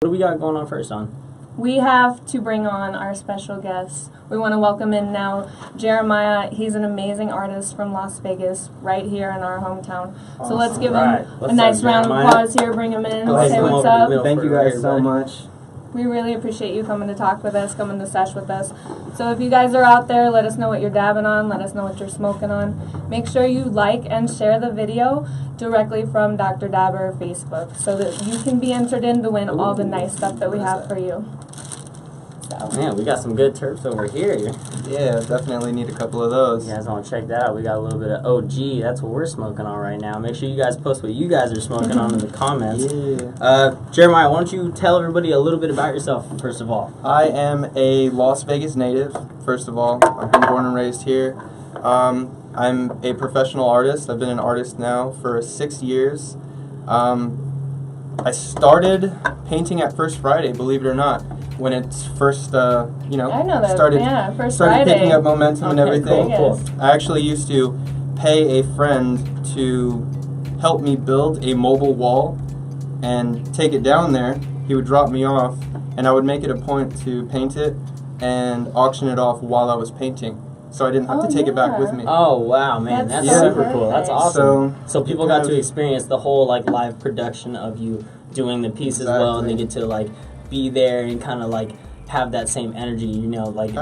What do we got going on first on? We have to bring on our special guest. We want to welcome in now Jeremiah. He's an amazing artist from Las Vegas, right here in our hometown. So let's give him a nice round of applause here. Bring him in. Say what's up. Thank you guys so much. We really appreciate you coming to talk with us, coming to sesh with us. So if you guys are out there, let us know what you're dabbing on. Let us know what you're smoking on. Make sure you like and share the video directly from Dr. Dabber Facebook so that you can be entered in to win all the nice stuff that we have for you. So. Man, we got some good terps over here. Yeah, definitely need a couple of those. You guys want to check that out? We got a little bit of OG. That's what we're smoking on right now. Make sure you guys post what you guys are smoking on in the comments. Yeah. Jeremiah, why don't you tell everybody a little bit about yourself, first of all? I am a Las Vegas native, first of all. I've been born and raised here. I'm a professional artist. I've been an artist now for 6 years. I started painting at First Friday, believe it or not, when it's first, I know that. started First Friday. picking up momentum and everything. Cool. I actually used to pay a friend to help me build a mobile wall and take it down there. He would drop me off, and I would make it a point to paint it and auction it off while I was painting, so I didn't have to take it back with me. Oh, wow, man. That's so super cool. That's awesome. So people got to experience the whole, like, live production of you doing the piece as well, and they get to, like, be there and kind of, like, have that same energy, you know, like,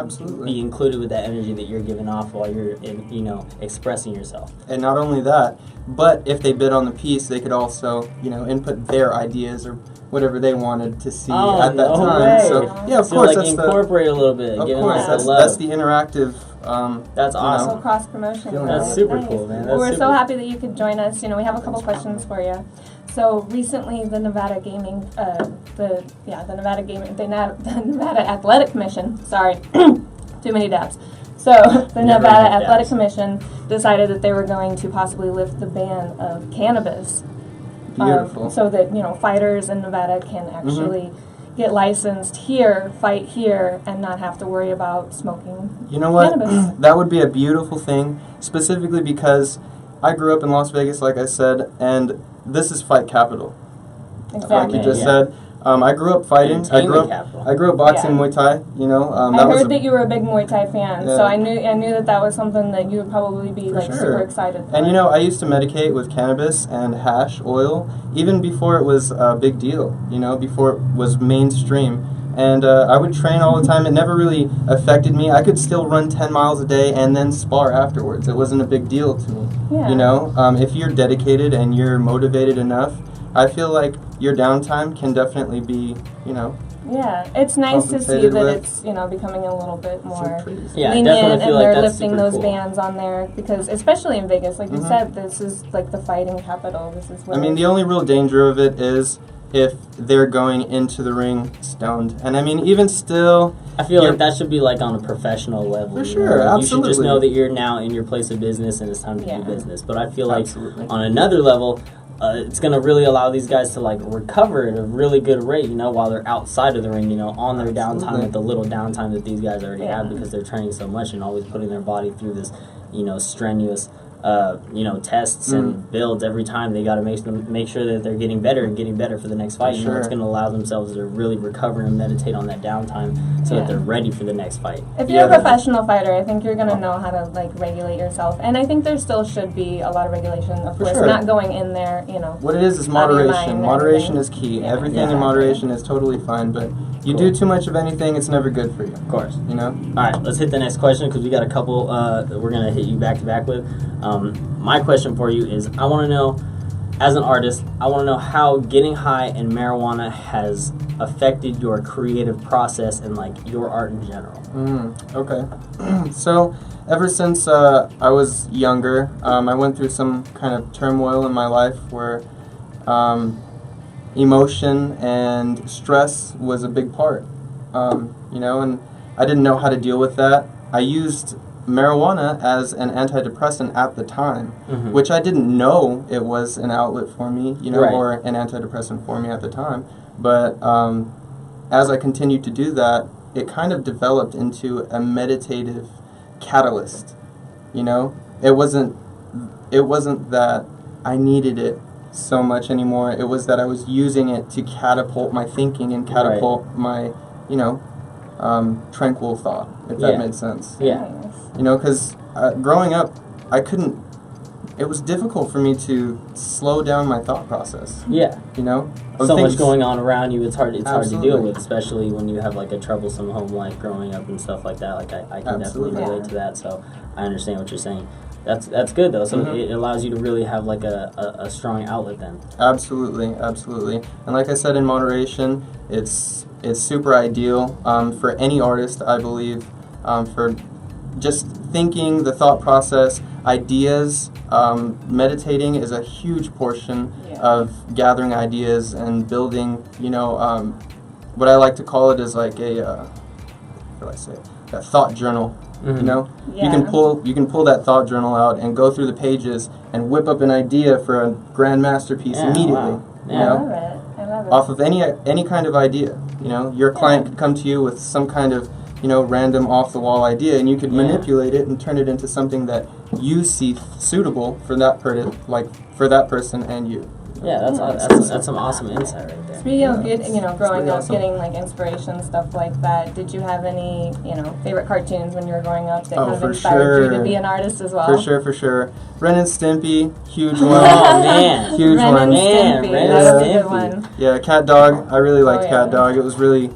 be included with that energy that you're giving off while you're, you know, expressing yourself. And not only that, but if they bid on the piece, they could also, you know, input their ideas or whatever they wanted to see at that time. Way. So, yeah, of course, like, that's incorporate a little bit. Of give course, them that's the interactive. That's awesome. So cross promotion. That's super cool, man. Well, we're so happy that you could join us. You know, we have a couple questions for you. So recently, the Nevada Nevada Athletic Commission. Sorry, too many dabs. So the Nevada Athletic Commission decided that they were going to possibly lift the ban of cannabis. Beautiful. So that, you know, fighters in Nevada can actually get licensed here, fight here, and not have to worry about smoking. You know what? Cannabis. That would be a beautiful thing, specifically because I grew up in Las Vegas, like I said, and this is fight capital. Exactly. Like you just said. I grew up fighting. I grew up boxing, Muay Thai. You know, I heard that you were a big Muay Thai fan, Yeah. so I knew that was something that you would probably be super excited for. And you know, I used to medicate with cannabis and hash oil even before it was a big deal. You know, before it was mainstream. And I would train all the time. It never really affected me. I could still run 10 miles a day and then spar afterwards. It wasn't a big deal to me. Yeah. You know, if you're dedicated and you're motivated enough, I feel like your downtime can definitely be, you know. Yeah, it's nice to see that it's, you know, becoming a little bit more lenient, and they're lifting those bans on there because, especially in Vegas, like you said, this is like the fighting capital. This is where I mean, the only real danger of it is if they're going into the ring stoned. And I mean, even still, I feel like that should be like on a professional level. For sure, absolutely. You should just know that you're now in your place of business and it's time to do business. But I feel like on another level, it's going to really allow these guys to, like, recover at a really good rate, you know, while they're outside of the ring, you know, on their downtime, with the little downtime that these guys already have because they're training so much and always putting their body through this, you know, strenuous, you know, tests and builds every time. They got to make sure that they're getting better and getting better for the next fight. You know, it's going to allow themselves to really recover and meditate on that downtime so that they're ready for the next fight. If you're a professional fighter, I think you're going to know how to, like, regulate yourself. And I think there still should be a lot of regulation. Of course, not going in there, you know. What it is moderation. Moderation is key. Yeah, everything in moderation is totally fine, but you do too much of anything, it's never good for you. Of course. You know? All right, let's hit the next question because we got a couple that we're going to hit you back to back with. My question for you is, I want to know, as an artist, I want to know how getting high and marijuana has affected your creative process and, like, your art in general. Okay. So, ever since I was younger, I went through some kind of turmoil in my life where emotion and stress was a big part. You know, and I didn't know how to deal with that. I used marijuana as an antidepressant at the time, which I didn't know it was an outlet for me, you know, or an antidepressant for me at the time. But as I continued to do that, it kind of developed into a meditative catalyst. You know, it wasn't that I needed it so much anymore. It was that I was using it to catapult my thinking and catapult my, tranquil thought, if that made sense. Yeah. Because growing up, it was difficult for me to slow down my thought process. Yeah. So much going on around you, it's hard to Absolutely. deal with, especially when you have like a troublesome home life growing up and stuff like that. Like I can definitely relate to that, so I understand what you're saying. That's good though. So it allows you to really have like a strong outlet then. Absolutely. And like I said, in moderation, it's super ideal for any artist, I believe, for just thinking, the thought process, ideas. Meditating is a huge portion of gathering ideas and building, what I like to call it is like a thought journal. You can pull that thought journal out and go through the pages and whip up an idea for a grand masterpiece immediately. I love it. Off of any kind of idea. Your client could come to you with some kind of random off the wall idea, and you could manipulate it and turn it into something that you see suitable for that person and you. Yeah, that's some awesome insight right there. Speaking of growing up, awesome. getting like inspiration, stuff like that, did you have any, favorite cartoons when you were growing up that kind of inspired you to be an artist as well? For sure. Ren and Stimpy, huge one. Oh, man. Huge Ren one. and Stimpy, Ren that was and a good Stimpy. one. Yeah, Cat Dog. I really liked yeah. Cat Dog. It was really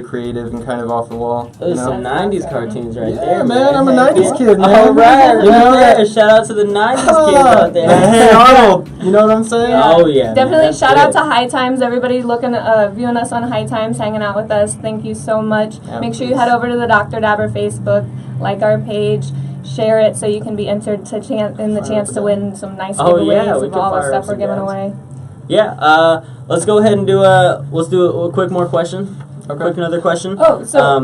creative and kind of off the wall. Those are some 90s cartoons right there, Yeah, man, I'm a 90s kid, man. All right, that? Shout out to the 90s kids out there. Hey, Arnold, you know what I'm saying? Oh, yeah. Definitely man, shout out good. to High Times. Everybody viewing us on High Times, hanging out with us. Thank you so much. Yeah, Make sure you head over to the Dr. Dabber Facebook, like our page, share it so you can be entered to chance to win some nice giveaways we of can all the fire stuff up we're some giving guys. away. Yeah, let's go ahead and do a quick more question. Okay. Quick another question. Oh, so,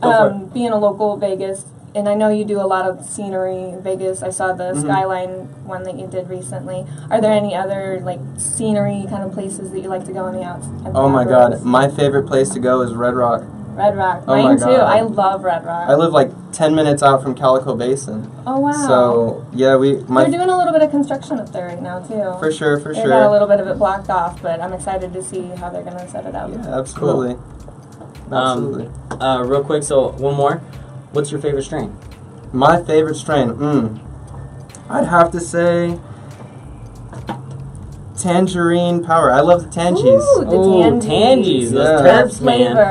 Go for being a local Vegas, and I know you do a lot of scenery in Vegas. I saw the Skyline one that you did recently. Are there any other, scenery kind of places that you like to go on the outside? Oh my God, my favorite place to go is Red Rock. Red Rock. Oh Mine my too. God. I love Red Rock. I live 10 minutes out from Calico Basin. Oh, wow. So, yeah, They're doing a little bit of construction up there right now, too. For sure. They got a little bit of it blocked off, but I'm excited to see how they're going to set it up. Yeah, absolutely. Absolutely. Real quick, so one more. What's your favorite strain? My favorite strain, I'd have to say Tangerine Power. I love the Tangies. Ooh, the Tangies. Tangies. Those Yeah. terps, man. Flavor.